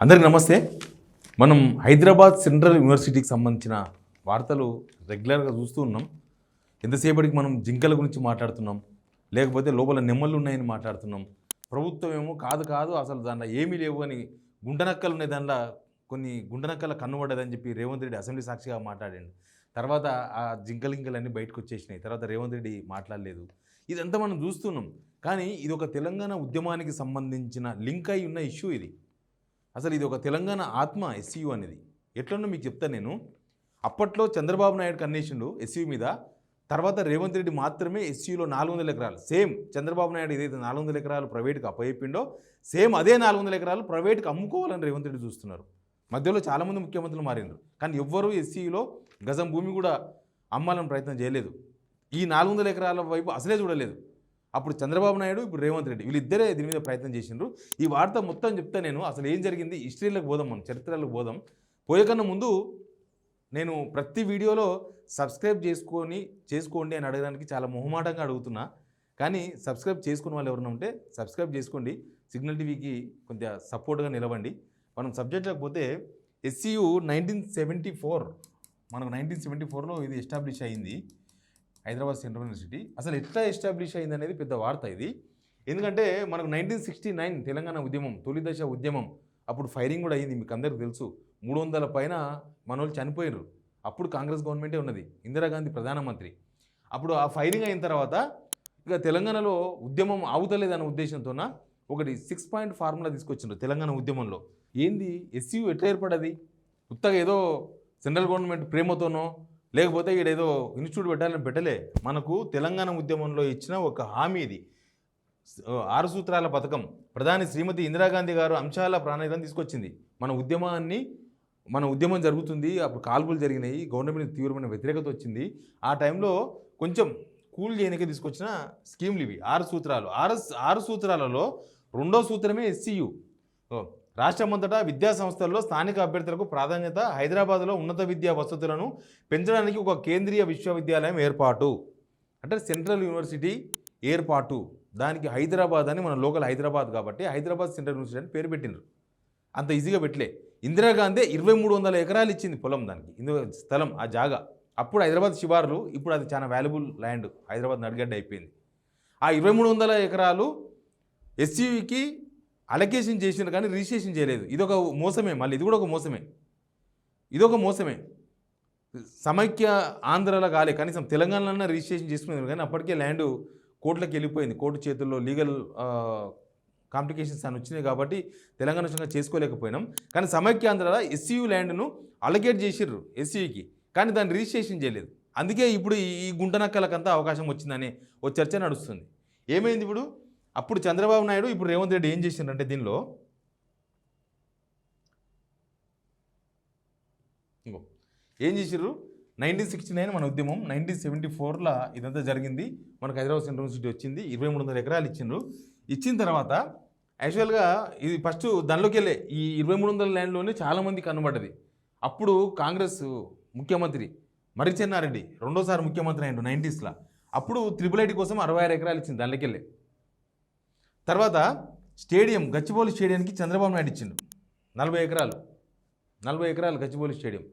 అందరికీ నమస్తే. మనం హైదరాబాద్ సెంట్రల్ యూనివర్సిటీకి సంబంధించిన వార్తలు రెగ్యులర్గా చూస్తూ ఉన్నాం. ఎంతసేపటికి మనం జింకల గురించి మాట్లాడుతున్నాం, లేకపోతే లోపల నెమ్మలు ఉన్నాయని మాట్లాడుతున్నాం. ప్రభుత్వం ఏమో కాదు అసలు దాంట్లో ఏమీ లేవు అని గుంటనక్కలు ఉన్నాయి, దాంట్లో కొన్ని గుంటనక్కల కన్నుపడ్డదని చెప్పి రేవంత్ రెడ్డి అసెంబ్లీ సాక్షిగా మాట్లాడాడు. తర్వాత ఆ జింకలింకలన్నీ బయటకు వచ్చేసినాయి. తర్వాత రేవంత్ రెడ్డి మాట్లాడలేదు. ఇదంతా మనం చూస్తున్నాం. కానీ ఇది ఒక తెలంగాణ ఉద్యమానికి సంబంధించిన లింక్ అయి ఉన్న ఇష్యూ ఇది. అసలు ఇది ఒక తెలంగాణ ఆత్మ ఎస్సీయూ అనేది. ఎట్లనో మీకు చెప్తాను నేను. అప్పట్లో చంద్రబాబు నాయుడు కన్నేసిండు ఎస్సీయూ మీద. తర్వాత రేవంత్ రెడ్డి మాత్రమే ఎస్సీయూలో 400 ఎకరాలు, సేమ్ చంద్రబాబు నాయుడు ఏదైతే 400 ఎకరాలు ప్రైవేట్కి అప్పచెప్పిండో సేమ్ అదే 400 ఎకరాలు ప్రైవేట్కి అమ్ముకోవాలని రేవంత్ రెడ్డి చూస్తున్నారు. మధ్యలో చాలామంది ముఖ్యమంత్రులు మారిండ్రు, కానీ ఎవ్వరూ ఎస్సీయూలో గజం భూమి కూడా అమ్మాలని ప్రయత్నం చేయలేదు. ఈ 400 ఎకరాల వైపు అసలే చూడలేదు. అప్పుడు చంద్రబాబు నాయుడు, ఇప్పుడు రేవంత్ రెడ్డి, వీళ్ళిద్దరే దీని మీద ప్రయత్నం చేసిండ్రు. ఈ వార్త మొత్తం చెప్తే నేను అసలు ఏం జరిగింది హిస్టరీలకు పోదాం, మనం చరిత్రలకు పోదాం. పోయేకన్నా ముందు నేను ప్రతి వీడియోలో సబ్స్క్రైబ్ చేసుకోండి అని అడగడానికి చాలా మొహమాటంగా అడుగుతున్నా. కానీ సబ్స్క్రైబ్ చేసుకున్న వాళ్ళు ఎవరైనా ఉంటే సబ్స్క్రైబ్ చేసుకోండి. సిగ్నల్ టీవీకి కొంచెం సపోర్ట్గా నిలవండి. మనం సబ్జెక్ట్లోకి పోతే ఎస్సీయూ 1974, మనకు 1974లో ఇది ఎస్టాబ్లిష్ అయింది, హైదరాబాద్ సెంట్రల్ యూనివర్సిటీ. అసలు ఎట్లా ఎస్టాబ్లిష్ అయింది అనేది పెద్ద వార్త ఇది. ఎందుకంటే మనకు 1969 తెలంగాణ ఉద్యమం, తొలి దశ ఉద్యమం, అప్పుడు ఫైరింగ్ కూడా అయింది. మీకు అందరికీ తెలుసు, 300 పైన మనోళ్ళు చనిపోయారు. అప్పుడు కాంగ్రెస్ గవర్నమెంటే ఉన్నది, ఇందిరాగాంధీ ప్రధానమంత్రి. అప్పుడు ఆ ఫైరింగ్ అయిన తర్వాత ఇక తెలంగాణలో ఉద్యమం ఆగుతలేదన్న ఉద్దేశంతోన ఒకటి 6 పాయింట్ ఫార్ములా తీసుకొచ్చిండ్రు తెలంగాణ ఉద్యమంలో. ఏంది ఎస్సీయూ ఎట్లా ఏర్పడది? ఉత్తగా ఏదో సెంట్రల్ గవర్నమెంట్ ప్రేమతోనో లేకపోతే ఈడేదో ఇన్స్టిట్యూట్ పెట్టలే. మనకు తెలంగాణ ఉద్యమంలో ఇచ్చిన ఒక హామీ ఇది. 6 సూత్రాల పథకం ప్రధాని శ్రీమతి ఇందిరాగాంధీ గారు అంశాల ప్రాణాయామం తీసుకొచ్చింది. మన ఉద్యమం జరుగుతుంది, అప్పుడు కాల్పులు జరిగినాయి, గవర్నమెంట్ తీవ్రమైన వ్యతిరేకత వచ్చింది. ఆ టైంలో కొంచెం కూల్ చేయడానికి తీసుకొచ్చిన స్కీమ్లు ఇవి 6 సూత్రాలు. 6 సూత్రాలలో 2వ సూత్రమే ఎస్సీయూ. రాష్ట్రమంతటా విద్యా సంస్థల్లో స్థానిక అభ్యర్థులకు ప్రాధాన్యత, హైదరాబాద్లో ఉన్నత విద్యా వసతులను పెంచడానికి ఒక కేంద్రీయ విశ్వవిద్యాలయం ఏర్పాటు, అంటే సెంట్రల్ యూనివర్సిటీ ఏర్పాటు. దానికి హైదరాబాద్ అని, మన లోకల్ హైదరాబాద్ కాబట్టి హైదరాబాద్ సెంట్రల్ యూనివర్సిటీ అని పేరు పెట్టినారు. అంత ఈజీగా పెట్టలే. ఇందిరాగాంధీ 2300 ఎకరాలు ఇచ్చింది పొలం, దానికి స్థలం, ఆ జాగా. అప్పుడు హైదరాబాద్ శివార్లు, ఇప్పుడు అది చాలా వాల్యుబుల్ ల్యాండ్, హైదరాబాద్ నడిగడ్డ అయిపోయింది. ఆ 2300 ఎకరాలు ఎస్సీయూకి అలొకేషన్ చేసినారు, కానీ రిజిస్ట్రేషన్ చేయలేదు. ఇదొక మోసమే. మళ్ళీ ఇది కూడా ఒక మోసమే. సమైక్య ఆంధ్రలో కాలే, కనీసం తెలంగాణలో రిజిస్ట్రేషన్ చేసుకున్నారు, కానీ అప్పటికే ల్యాండ్ కోర్టులకు వెళ్ళిపోయింది. కోర్టు చేతుల్లో లీగల్ కాంప్లికేషన్స్ అని వచ్చినాయి కాబట్టి తెలంగాణ విషయంగా చేసుకోలేకపోయినాం. కానీ సమైక్య ఆంధ్రలో ఎస్సీయూ ల్యాండ్ను అలొకేట్ చేసిర్రు ఎస్సీయూకి, కానీ దాన్ని రిజిస్ట్రేషన్ చేయలేదు. అందుకే ఇప్పుడు ఈ గుంటనక్కలకంతా అవకాశం వచ్చిందని ఓ చర్చ నడుస్తుంది. ఏమైంది ఇప్పుడు? అప్పుడు చంద్రబాబు నాయుడు, ఇప్పుడు రేవంత్ రెడ్డి ఏం చేసిండ్రంటే దీనిలో ఏం చేసిర్రు? 1969 మన ఉద్యమం, 1974లో ఇదంతా జరిగింది. మనకు హైదరాబాద్ సెంట్రల్ యూనివర్సిటీ వచ్చింది, 2300 ఎకరాలు ఇచ్చిండ్రు. ఇచ్చిన తర్వాత యాక్చువల్గా ఇది ఫస్ట్ దానిలోకి వెళ్ళే ఈ 2300 ల్యాండ్లోనే చాలామంది కనబడ్డది. అప్పుడు కాంగ్రెస్ ముఖ్యమంత్రి మర్రి చెన్నారెడ్డి రెండోసారి ముఖ్యమంత్రి అయ్యిండు 90స్లో. అప్పుడు ట్రిపుల్ కోసం 66 ఎకరాలు ఇచ్చింది, దానిలోకి వెళ్ళే. తర్వాత స్టేడియం, గచ్చిబౌలి స్టేడియానికి చంద్రబాబు నాయుడు ఇచ్చిండు 40 ఎకరాలు గచ్చిబౌలి స్టేడియం.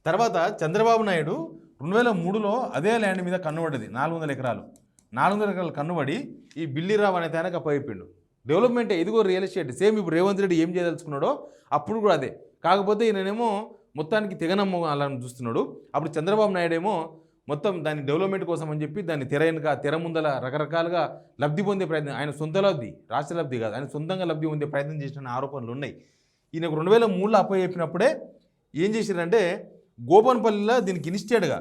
తర్వాత చంద్రబాబు నాయుడు 2003లో అదే ల్యాండ్ మీద కన్నుబడ్డది 400 ఎకరాలు. 400 ఎకరాలు కన్నుబడి ఈ బిల్లిరావు అనే తనకు అప్పచెప్పిండు. డెవలప్మెంట్ ఇదిగో రియల్ ఎస్టేట్. సేమ్ ఇప్పుడు రేవంత్ రెడ్డి ఏం చేయదలుచుకున్నాడో అప్పుడు కూడా అదే. కాకపోతే ఈయనేమో మొత్తానికి తెగనమ్మ అలా చూస్తున్నాడు. అప్పుడు చంద్రబాబు నాయుడు ఏమో మొత్తం దాని డెవలప్మెంట్ కోసం అని చెప్పి దాన్ని తెర ముందల రకరకాలుగా లబ్ధి పొందే ప్రయత్నం, ఆయన సొంత లబ్ధి, రాష్ట్ర లబ్ధి కాదు, ఆయన సొంతంగా లబ్ధి పొందే ప్రయత్నం చేసిన ఆరోపణలు ఉన్నాయి. ఈయనకు 2003లో అప్పచెప్పినప్పుడే ఏం చేశారంటే గోపన్పల్లిలో దీనికి ఇన్స్టేట్గా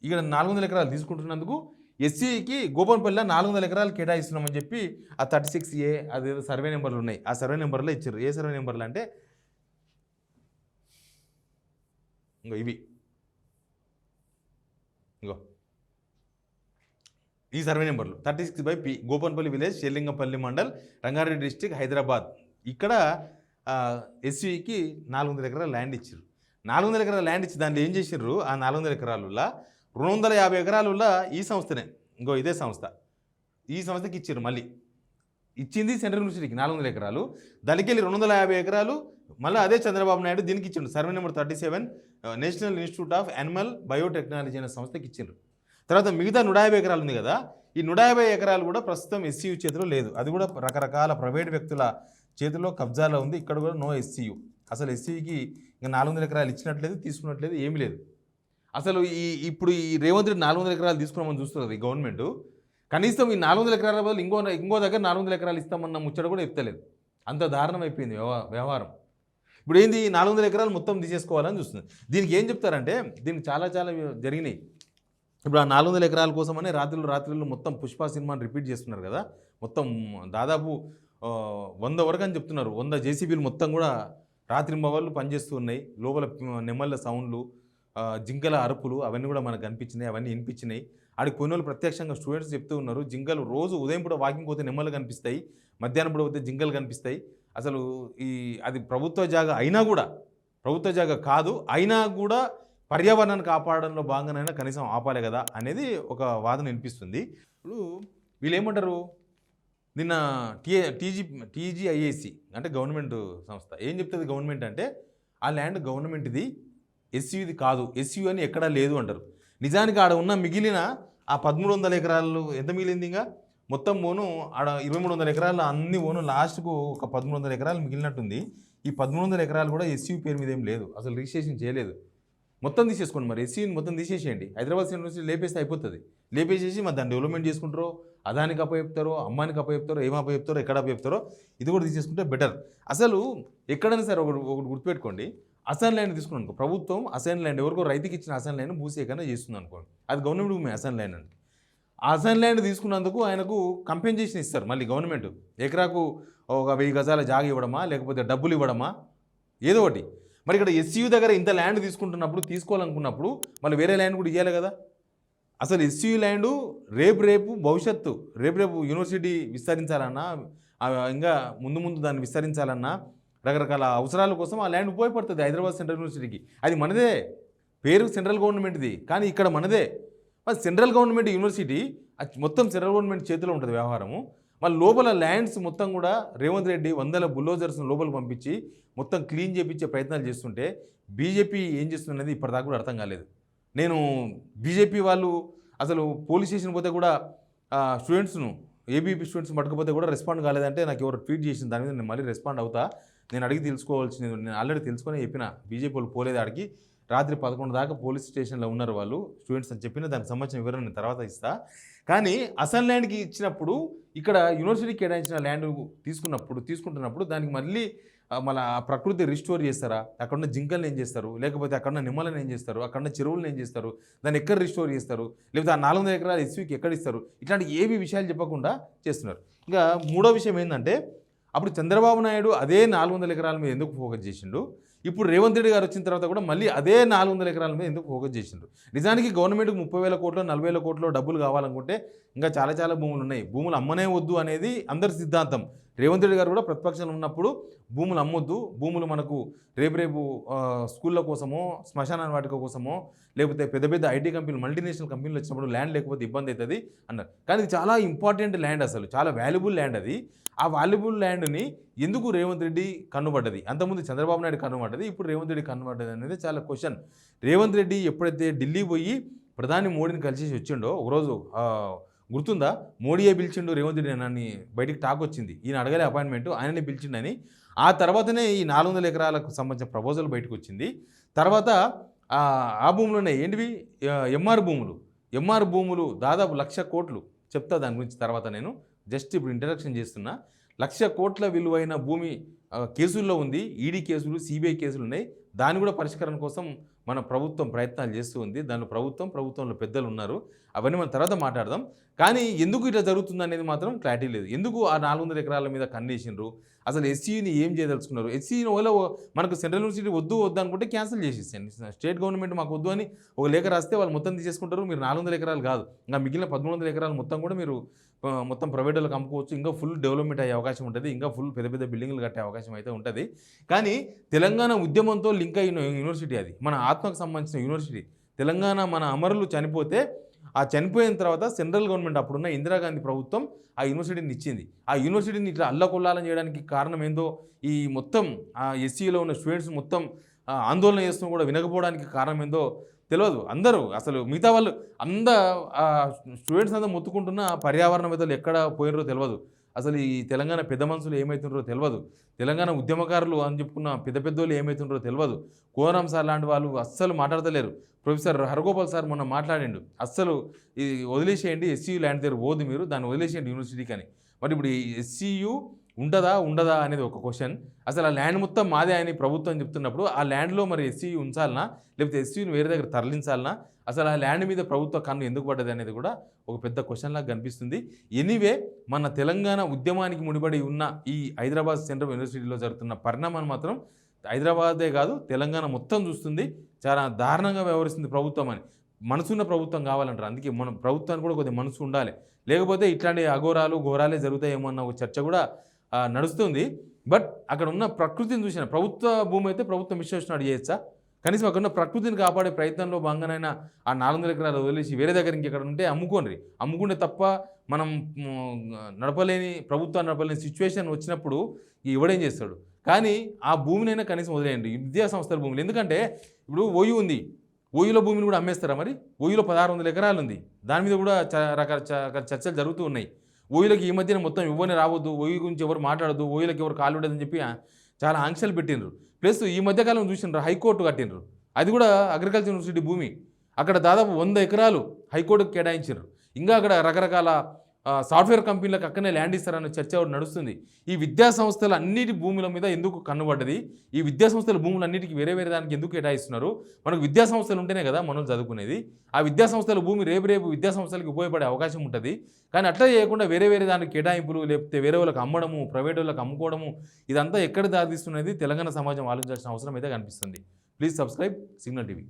ఇక్కడ 400 ఎకరాలు తీసుకుంటున్నందుకు ఎస్సీకి గోపన్పల్లిలో 400 ఎకరాలు కేటాయిస్తున్నామని చెప్పి ఆ 36A అదేదో సర్వే నెంబర్లు ఉన్నాయి, ఆ సర్వే నెంబర్లో ఇచ్చారు. ఏ సర్వే నెంబర్లు అంటే ఇవి, ఈ సర్వే నెంబర్లు 36/P, Gopanpally village, Serilingampally mandal, Rangareddy district, Hyderabad. ఇక్కడ ఎస్సీకి 400 ఎకరాల ల్యాండ్ ఇచ్చారు. 400 ఎకరాల ల్యాండ్ ఇచ్చి దాంట్లో ఏం చేసిర్రు? ఆ 400 ఎకరాలలో 250 ఎకరాలలో ఈ సంస్థనే, ఇదే సంస్థ, ఈ సంస్థకి ఇచ్చారు. మళ్ళీ ఇచ్చింది సెంట్రల్ యూనివర్సిటీకి 400 ఎకరాలు, దానికి 250 ఎకరాలు మళ్ళీ అదే చంద్రబాబు నాయుడు దీనికి ఇచ్చిండు. Survey number 37 national institute of animal biotechnology అనే సంస్థకి ఇచ్చిండ్రు. తర్వాత మిగతా 150 ఎకరాలు ఉంది కదా, ఈ 150 ఎకరాలు కూడా ప్రస్తుతం ఎస్సీయూ చేతిలో లేదు. అది కూడా రకరకాల ప్రైవేట్ వ్యక్తుల చేతిలో కబ్జాలో ఉంది. ఇక్కడ కూడా నో ఎస్సీయూ. అసలు ఎస్సీయూకి ఇంకా 400 ఎకరాలు ఇచ్చినట్లేదు, తీసుకున్నట్లేదు, ఏమీ లేదు. అసలు ఇప్పుడు ఈ రేవంత్ రెడ్డి 400 ఎకరాలు తీసుకున్నామని చూస్తున్నది ఈ గవర్నమెంట్. కనీసం ఈ 400 ఎకరాల బదులు ఇంకో దగ్గర 400 ఎకరాలు ఇస్తామన్న ముచ్చట కూడా ఎత్తలేదు. అంత దారుణం అయిపోయింది వ్యవహారం. ఇప్పుడు ఏంది, 400 ఎకరాలు మొత్తం తీసేసుకోవాలని చూస్తుంది. దీనికి ఏం చెప్తారంటే, దీనికి చాలా జరిగినాయి. ఇప్పుడు ఆ 400 ఎకరాల కోసమనే రాత్రులు మొత్తం పుష్ప సినిమాని రిపీట్ చేస్తున్నారు కదా. మొత్తం దాదాపు 100 వరకు అని చెప్తున్నారు. 100 జేసీబీలు మొత్తం కూడా రాత్రింబవళ్ళు పనిచేస్తూ ఉన్నాయి. లోపల నెమ్మళ్ళ సౌండ్లు, జింకల అరుపులు అవన్నీ కూడా మనకు కనిపించినాయి, అవన్నీ వినిపించినాయి. ఆడికి పోయిన వాళ్ళు ప్రత్యక్షంగా స్టూడెంట్స్ చెప్తూ ఉన్నారు, జింకలు రోజు ఉదయం పూట వాకింగ్ పోతే నెమ్మలు కనిపిస్తాయి, మధ్యాహ్నం పూట పోతే జింకలు కనిపిస్తాయి. అసలు అది ప్రభుత్వ జాగా అయినా కూడా, ప్రభుత్వ జాగా కాదు అయినా కూడా పర్యావరణాన్ని కాపాడడంలో భాగంగానైనా కనీసం ఆపాలి కదా అనేది ఒక వాదన వినిపిస్తుంది. ఇప్పుడు వీళ్ళు ఏమంటారు, నిన్న టీజీఐఏసి అంటే గవర్నమెంట్ సంస్థ ఏం చెప్తుంది, గవర్నమెంట్ అంటే ఆ ల్యాండ్ గవర్నమెంట్ది, ఎస్యూది కాదు, ఎస్యూ అని ఎక్కడా లేదు అంటారు. నిజానికి ఆడ ఉన్న మిగిలిన ఆ 1300 ఎకరాలు ఎంత మిగిలింది, ఇంకా మొత్తం ఓను ఆడ 2300 ఎకరాలు అన్ని ఓను లాస్ట్కు ఒక 1300 ఎకరాలు మిగిలినట్టుంది. ఈ 1300 ఎకరాలు కూడా ఎస్యూ పేరు మీద ఏం లేదు, అసలు రిజిస్ట్రేషన్ చేయలేదు. మొత్తం తీసేసుకోండి, మరి ఎస్సీని మొత్తం తీసేసేయండి. హైదరాబాద్ యూనివర్సిటీ లేపేస్తే అయిపోతుంది. లేపేసేసి మరి దాన్ని డెవలప్మెంట్ చేసుకుంటారో, అదానికి అప్పచెప్తారో, అమ్మానికి అప్పచెప్తారో, ఏం అప్పచెప్తారో, ఎక్కడ అప్పచెప్తారో, ఇది కూడా తీసేసుకుంటే బెటర్. అసలు ఎక్కడైనా సరే ఒకటి గుర్తుపెట్టుకోండి, అసైన్ ల్యాండ్ తీసుకున్నాను అనుకో, ప్రభుత్వం అసైన్ ల్యాండ్ ఎవరికో రైతుకి ఇచ్చిన అసైన్ ల్యాండ్ భూసేకరణ చేస్తుంది అనుకోండి, అది గవర్నమెంట్ భూమి అసైన్ ల్యాండ్ అండి. ఆ అసైన్ ల్యాండ్ తీసుకున్నందుకు ఆయనకు కంపెన్సేషన్ ఇస్తారు మళ్ళీ గవర్నమెంట్. ఎకరాకు ఒక 1000 గజాల జాగా ఇవ్వడమా, లేకపోతే డబ్బులు ఇవ్వడమా, ఏదో ఒకటి. మరి ఇక్కడ ఎస్యూ దగ్గర ఇంత ల్యాండ్ తీసుకోవాలనుకున్నప్పుడు మళ్ళీ వేరే ల్యాండ్ కూడా ఇవ్వాలి కదా. అసలు ఎస్యూ ల్యాండు రేపు భవిష్యత్తు రేపు యూనివర్సిటీ విస్తరించాలన్నా, ఇంకా ముందు దాన్ని విస్తరించాలన్నా, రకరకాల అవసరాల కోసం ఆ ల్యాండ్ ఉపయోగపడుతుంది హైదరాబాద్ సెంట్రల్ యూనివర్సిటీకి. అది మనదే, పేరు సెంట్రల్ గవర్నమెంట్ది, కానీ ఇక్కడ మనదే. మరి సెంట్రల్ గవర్నమెంట్ యూనివర్సిటీ మొత్తం సెంట్రల్ గవర్నమెంట్ చేతిలో ఉంటుంది వ్యవహారము. మళ్ళీ లోపల ల్యాండ్స్ మొత్తం కూడా రేవంత్ రెడ్డి 100 బుల్డోజర్స్ని లోపల పంపించి మొత్తం క్లీన్ చేయించే ప్రయత్నాలు చేస్తుంటే బీజేపీ ఏం చేస్తున్నది ఇప్పటిదాకా కూడా అర్థం కాలేదు. నేను బీజేపీ వాళ్ళు అసలు పోలీస్ స్టేషన్ పోతే కూడా స్టూడెంట్స్ను, ఏబీపీ స్టూడెంట్స్ పట్టుకపోతే కూడా రెస్పాండ్ కాలేదంటే నాకు ఎవరు ట్వీట్ చేసిన దాని మీద నేను మళ్ళీ రెస్పాండ్ అవుతా. నేను అడిగి తెలుసుకోవాల్సింది, నేను ఆల్రెడీ తెలుసుకొని చెప్పిన, బీజేపీ వాళ్ళు పోలేదు ఆడికి, రాత్రి 11 దాకా పోలీస్ స్టేషన్లో ఉన్నారు వాళ్ళు స్టూడెంట్స్ అని చెప్పిన, దానికి సంబంధించిన వివరణ నేను తర్వాత ఇస్తా. కానీ అసలు ల్యాండ్కి ఇచ్చినప్పుడు, ఇక్కడ యూనివర్సిటీకి కేటాయించిన ల్యాండ్ తీసుకుంటున్నప్పుడు దానికి మళ్ళీ ప్రకృతి రిస్టోర్ చేస్తారా, అక్కడున్న జింకలను ఏం చేస్తారు, లేకపోతే అక్కడున్న నిమ్మలను ఏం చేస్తారు, అక్కడున్న చెరువులను ఏం చేస్తారు, దాన్ని ఎక్కడ రిస్టోర్ చేస్తారు, లేకపోతే ఆ 400 ఎకరాల ఎస్యూకి ఎక్కడ ఇస్తారు, ఇట్లాంటి ఏవి విషయాలు చెప్పకుండా చేస్తున్నారు. ఇంకా మూడో విషయం ఏంటంటే, అప్పుడు చంద్రబాబు నాయుడు అదే 400 ఎకరాల మీద ఎందుకు ఫోకస్ చేసిండు, ఇప్పుడు రేవంత్ రెడ్డి గారు వచ్చిన తర్వాత కూడా మళ్ళీ అదే 400 ఎకరాల మీద ఎందుకు ఫోకస్ చేసిండ్రు. నిజానికి గవర్నమెంట్కి 30,000 కోట్లు 40,000 కోట్లు డబ్బులు కావాలనుకుంటే ఇంకా చాలా భూములు ఉన్నాయి. భూములు అమ్మనే వద్దు అనేది అందరి సిద్ధాంతం. రేవంత్ రెడ్డి గారు కూడా ప్రతిపక్షంలో ఉన్నప్పుడు భూములు అమ్మొద్దు, భూములు మనకు రేపు స్కూళ్ళ కోసమో, శ్మశాన వాటిక కోసమో, లేకపోతే పెద్ద ఐటీ కంపెనీలు, మల్టీనేషనల్ కంపెనీలు వచ్చినప్పుడు ల్యాండ్ లేకపోతే ఇబ్బంది అవుతుంది అన్నారు. కానీ ఇది చాలా ఇంపార్టెంట్ ల్యాండ్, అసలు చాలా వాల్యుబుల్ ల్యాండ్ అది. ఆ వాల్యుబుల్ ల్యాండ్ని ఎందుకు రేవంత్ రెడ్డి కన్నుపడ్డది, అంతకుముందు చంద్రబాబు నాయుడు కన్నుపడ్డది, ఇప్పుడు రేవంత్ రెడ్డి కన్నుపడ్డది అనేది చాలా క్వశ్చన్. రేవంత్ రెడ్డి ఎప్పుడైతే ఢిల్లీ పోయి ప్రధాని మోడీని కలిసి వచ్చిండో, ఒకరోజు గుర్తుందా, మోడీయే పిలిచిండు రేవంత్ రెడ్డి నన్ను, బయటికి టాక్ వచ్చింది, ఈయన అడగలే అపాయింట్మెంట్, ఆయననే పిలిచిండని. ఆ తర్వాతనే ఈ 400 ఎకరాలకు సంబంధించిన ప్రపోజల్ బయటకు వచ్చింది. తర్వాత ఆ భూములున్నాయి ఏంటివి, ఎంఆర్ భూములు దాదాపు 1,00,000 కోట్లు. చెప్తా దాని గురించి తర్వాత, నేను జస్ట్ ఇప్పుడు ఇంట్రడక్షన్ చేస్తున్నా. 1,00,000 కోట్ల విలువైన భూమి కేసుల్లో ఉంది, ఈడీ కేసులు, సిబిఐ కేసులు ఉన్నాయి. దాన్ని కూడా పరిష్కరణ కోసం మన ప్రభుత్వం ప్రయత్నాలు చేస్తూ ఉంది. దానిలో ప్రభుత్వంలో పెద్దలు ఉన్నారు, అవన్నీ మనం తర్వాత మాట్లాడదాం. కానీ ఎందుకు ఇట్లా జరుగుతుంది అనేది మాత్రం క్లారిటీ లేదు. ఎందుకు ఆ 400 ఎకరాల మీద కన్నేసిండ్రు, అసలు ఎస్సీని ఏం చేయదలుచుకున్నారు, ఎస్సీని ఓలో మనకు సెంట్రల్ యూనివర్సిటీ వద్దు అనుకుంటే క్యాన్సిల్ చేసేసాను. స్టేట్ గవర్నమెంట్ మాకు వద్దు అని ఒక లేఖ రాస్తే వాళ్ళు మొత్తం తీసేసుకుంటారు. మీరు 400 ఎకరాలు కాదు, ఇంకా మిగిలిన 1300 ఎకరాలు మొత్తం కూడా మీరు మొత్తం ప్రైవేట్ వాళ్ళకి అమ్ముకోవచ్చు. ఇంకా ఫుల్ డెవలప్మెంట్ అయ్యే అవకాశం ఉంటుంది, ఇంకా ఫుల్ పెద్ద బిల్డింగ్లు కట్టే అవకాశం అయితే ఉంటుంది. కానీ తెలంగాణ ఉద్యమంతో లింక్ అయిన యూనివర్సిటీ అది, మన ఆత్మకు సంబంధించిన యూనివర్సిటీ. తెలంగాణ మన అమరులు చనిపోతే ఆ చనిపోయిన తర్వాత సెంట్రల్ గవర్నమెంట్ అప్పుడున్న ఇందిరాగాంధీ ప్రభుత్వం ఆ యూనివర్సిటీని ఇచ్చింది. ఆ యూనివర్సిటీని ఇట్లా అల్లకొల్లాలని చేయడానికి కారణం ఏందో ఈ మొత్తం ఆ ఎస్సీలో ఉన్న స్టూడెంట్స్ మొత్తం ఆందోళన చేస్తూ కూడా వినకపోవడానికి కారణం ఏందో తెలియదు. అందరూ అసలు మిగతా వాళ్ళు స్టూడెంట్స్ అంతా మొత్తుకుంటున్న పర్యావరణవేత్తలు ఎక్కడ పోయినరో తెలియదు. అసలు ఈ తెలంగాణ పెద్ద మనుషులు ఏమవుతుండ్రో తెలియదు. తెలంగాణ ఉద్యమకారులు అని చెప్పుకున్న పెద్దోళ్ళు ఏమవుతుండ్రో తెలియదు. కోరం సార్ లాంటి వాళ్ళు అస్సలు మాట్లాడతలేరు. ప్రొఫెసర్ హరగోపాల్ సార్ మొన్న మాట్లాడిండు, అస్సలు ఇది వదిలేసేయండి, ఎస్సీయూ ల్యాండ్ దగ్గర పోదు మీరు, దాన్ని వదిలేసేయండి యూనివర్సిటీకి అని. మరి ఇప్పుడు ఈ ఎస్సీయూ ఉండదా అనేది ఒక క్వశ్చన్. అసలు ఆ ల్యాండ్ మొత్తం మాదే అని ప్రభుత్వం చెప్తున్నప్పుడు ఆ ల్యాండ్లో మరి ఎస్సీయూ ఉంచాలనా, లేకపోతే ఎస్సీయూని వేరే దగ్గర తరలించాలనా, అసలు ఆ ల్యాండ్ మీద ప్రభుత్వ కన్ను ఎందుకు పడ్డది అనేది కూడా ఒక పెద్ద క్వశ్చన్ లాగా కనిపిస్తుంది. ఎనీవే, మన తెలంగాణ ఉద్యమానికి ముడిపడి ఉన్న ఈ హైదరాబాద్ సెంట్రల్ యూనివర్సిటీలో జరుగుతున్న పరిణామాన్ని మాత్రం హైదరాబాదే కాదు తెలంగాణ మొత్తం చూస్తుంది. చాలా దారుణంగా వ్యవహరిస్తుంది ప్రభుత్వం అని. మనసున్న ప్రభుత్వం కావాలంటారు. అందుకే మన ప్రభుత్వానికి కూడా కొద్దిగా మనసు ఉండాలి, లేకపోతే ఇట్లాంటి ఘోరాలే జరుగుతాయేమో అన్న ఒక చర్చ కూడా నడుస్తుంది. బట్ అక్కడ ఉన్న ప్రకృతిని చూసిన ప్రభుత్వ భూమి అయితే ప్రభుత్వం విశ్లేషణ చేయొచ్చా? కనీసం అక్కడ ఉన్న ప్రకృతిని కాపాడే ప్రయత్నంలో భాగంగానైనా ఆ 400 ఎకరాలు వదిలేసి వేరే దగ్గర ఇంకెక్కడ ఉంటే అమ్ముకుంటే తప్ప మనం ప్రభుత్వాన్ని నడపలేని సిచ్యువేషన్ వచ్చినప్పుడు ఎవడేం చేస్తాడు? కానీ ఆ భూమినైనా కనీసం వదిలేయండి, విద్యా సంస్థల భూములు. ఎందుకంటే ఇప్పుడు ఓయూ ఉంది, ఓయూలో భూమిని కూడా అమ్మేస్తారా? మరి ఓయూలో 1600 ఎకరాలు ఉంది, దాని మీద కూడా రకరకాల చర్చలు జరుగుతూ ఉన్నాయి. ఓయూలకి ఈ మధ్యన మొత్తం ఇవ్వని రావద్దు, ఓయూ గురించి ఎవరు మాట్లాడద్దు, ఓయూలకి ఎవరు కాలు ఉండదని చెప్పి చాలా ఆంక్షలు పెట్టినరు. ప్లస్ ఈ మధ్యకాలం చూసినారు హైకోర్టు కట్టినరు, అది కూడా అగ్రికల్చర్ యూనివర్సిటీ భూమి. అక్కడ దాదాపు 100 ఎకరాలు హైకోర్టుకు కేటాయించారు. ఇంకా అక్కడ రకరకాల సాఫ్ట్వేర్ కంపెనీలకు అక్కడనే ల్యాండ్ ఇస్తారన్న చర్చ నడుస్తుంది. ఈ విద్యా సంస్థల అన్నిటి భూముల మీద ఎందుకు కన్నుబడ్డది? ఈ విద్యా సంస్థల భూములు అన్నిటికీ వేరే దానికి ఎందుకు కేటాయిస్తున్నారు? మనకు విద్యా సంస్థలు ఉంటేనే కదా మనం చదువుకునేది. ఆ విద్యా సంస్థల భూమి రేపు విద్యా సంస్థలకు ఉపయోగపడే అవకాశం ఉంటుంది. కానీ అట్లా చేయకుండా వేరే దానికి కేటాయింపులు, లేకపోతే వేరే వాళ్ళకి అమ్మడము, ప్రైవేట్ వాళ్ళకి అమ్ముకోవడము, ఇదంతా ఎక్కడ దారితీస్తున్నది తెలంగాణ సమాజం ఆలోచించాల్సిన అవసరం అయితే కనిపిస్తుంది. Please subscribe signal TV.